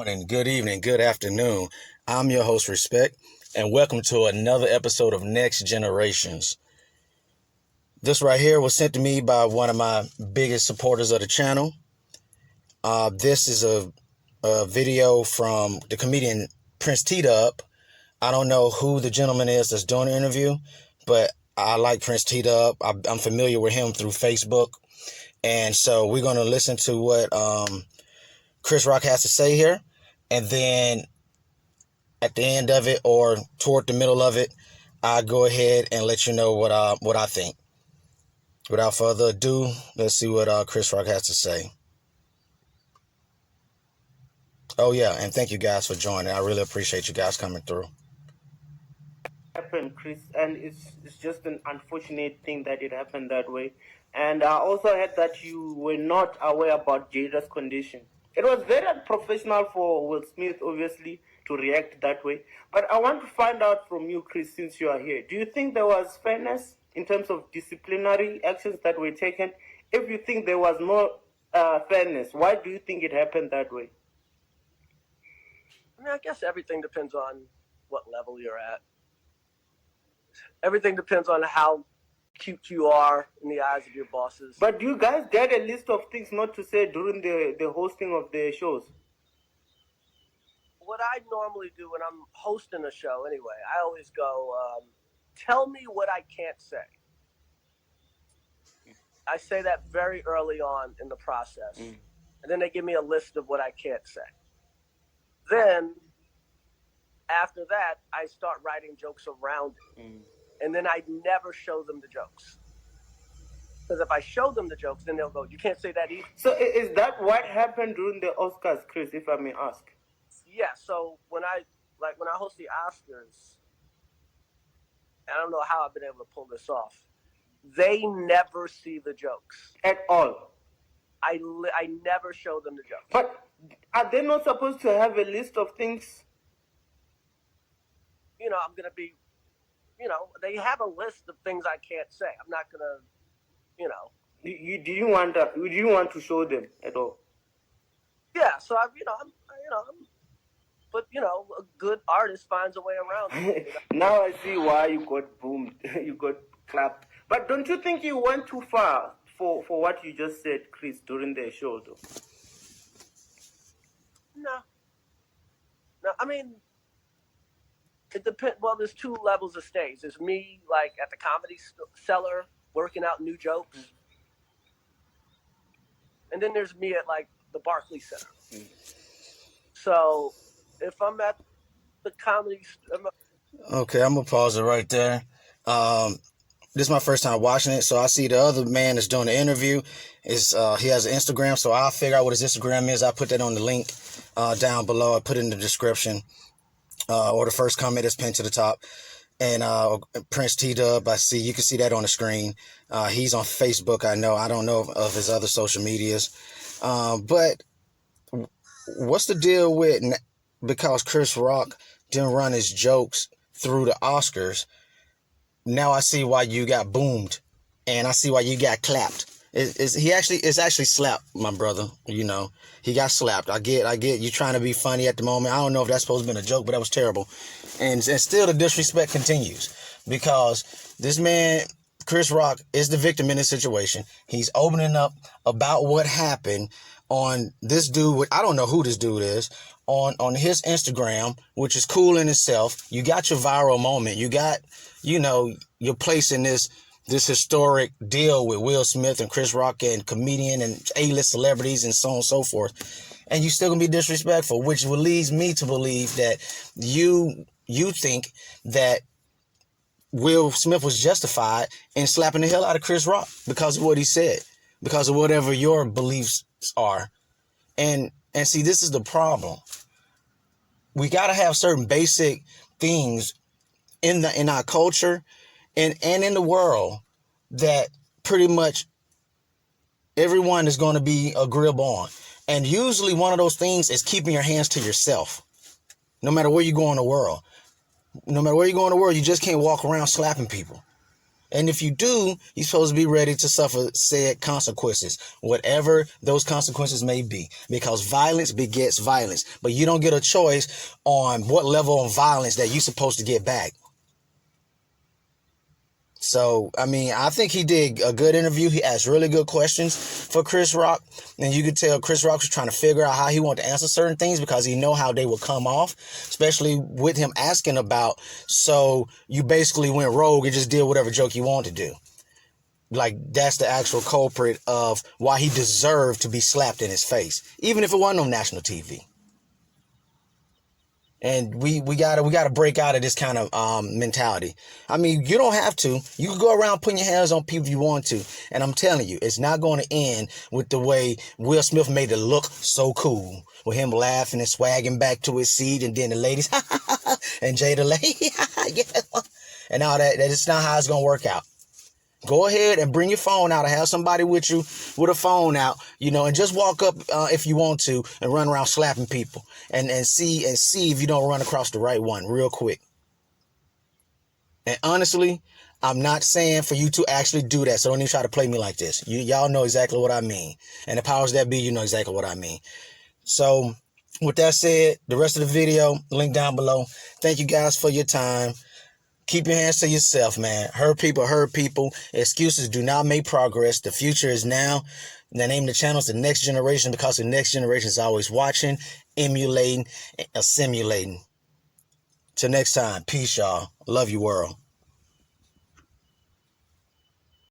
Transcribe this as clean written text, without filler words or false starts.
morning, good evening, good afternoon. I'm your host, Respect, and welcome to another episode of Next Generations. This right here was sent to me by one of my biggest supporters of the channel. This is a video from the comedian Prince T-Dub. I don't know who the gentleman is that's doing the interview, but I like Prince T-Dub. I'm familiar with him through Facebook. And so we're going to listen to what Chris Rock has to say here. And then at the end of it or toward the middle of it, I'll go ahead and let you know what I think. Without further ado, let's see what Chris Rock has to say. Oh, yeah, and thank you guys for joining. I really appreciate you guys coming through. Happened, Chris, and it's just an unfortunate thing that it happened that way. And I also heard that you were not aware about Jada's condition. It was very unprofessional for Will Smith, obviously, to react that way. But I want to find out from you, Chris, since you are here. Do you think there was fairness in terms of disciplinary actions that were taken? If you think there was no fairness, why do you think it happened that way? I mean, I guess everything depends on what level you're at. Everything depends on how cute you are in the eyes of your bosses. But you guys get a list of things not to say during the hosting of the shows. What I normally do when I'm hosting a show, anyway, I always go, tell me what I can't say. I say that very early on in the process. And then they give me a list of what I can't say. Then, after that, I start writing jokes around it. And then I never show them the jokes. Because if I show them the jokes, then they'll go, you can't say that either. So is that what happened during the Oscars, Chris, if I may ask? Yeah, so when I host the Oscars, I don't know how I've been able to pull this off. They never see the jokes. At all? I never show them the jokes. But are they not supposed to have a list of things? You know, I'm going to be, you know, they have a list of things I can't say. I'm not going to, you know. Do you want to show them at all? Yeah, so but you know, a good artist finds a way around it. You know? Now I see why you got boomed, you got clapped. But don't you think you went too far for what you just said, Chris, during the show, though? No, I mean, it depends. Well, there's two levels of stage. There's me, like, at the Comedy Cellar, working out new jokes. And then there's me at, like, the Barclays Center. So, if I'm at the Comedy... Okay, I'm going to pause it right there. This is my first time watching it, so I see the other man that's doing the interview. He has an Instagram, so I'll figure out what his Instagram is. I'll put that on the link down below. I put it in the description. Or the first comment is pinned to the top. And Prince T-Dub, I see, you can see that on the screen. He's on Facebook, I know. I don't know of his other social medias. But what's the deal with, because Chris Rock didn't run his jokes through the Oscars, now I see why you got boomed. And I see why you got clapped. It's actually slapped, my brother. You know, he got slapped. I get you trying to be funny at the moment. I don't know if that's supposed to be a joke, but that was terrible. And still the disrespect continues because this man, Chris Rock, is the victim in this situation. He's opening up about what happened on this dude. I don't know who this dude is on his Instagram, which is cool in itself. You got your viral moment. You got, you know, your place in this historic deal with Will Smith and Chris Rock and comedian and A-list celebrities and so on and so forth. And you still gonna be disrespectful, which leads me to believe that you think that Will Smith was justified in slapping the hell out of Chris Rock because of what he said, because of whatever your beliefs are. And see, this is the problem. We gotta have certain basic things in our culture and in the world that pretty much everyone is going to be agreeable on. And usually one of those things is keeping your hands to yourself. No matter where you go in the world. No matter where you go in the world, you just can't walk around slapping people. And if you do, you're supposed to be ready to suffer said consequences, whatever those consequences may be, because violence begets violence. But you don't get a choice on what level of violence that you're supposed to get back. So, I mean, I think he did a good interview. He asked really good questions for Chris Rock. And you could tell Chris Rock was trying to figure out how he wanted to answer certain things because he know how they would come off, especially with him asking about, so you basically went rogue and just did whatever joke you wanted to do. Like, that's the actual culprit of why he deserved to be slapped in his face, even if it wasn't on national TV. And we gotta break out of this kind of mentality. I mean, you don't have to. You can go around putting your hands on people if you want to. And I'm telling you, it's not going to end with the way Will Smith made it look so cool, with him laughing and swagging back to his seat, and then the ladies and Jada yeah, and all that. That's not how it's gonna work out. Go ahead and bring your phone out, or have somebody with you with a phone out, and just walk up if you want to, and run around slapping people, and see if you don't run across the right one real quick. And honestly, I'm not saying for you to actually do that, so don't even try to play me like this. Y'all know exactly what I mean, and the powers that be, you know exactly what I mean. So, with that said, the rest of the video, link down below. Thank you guys for your time. Keep your hands to yourself, man. Hurt people. Excuses do not make progress. The future is now. The name of the channel is The Next Generation, because the next generation is always watching, emulating, assimilating. Till next time, peace, y'all. Love you, world.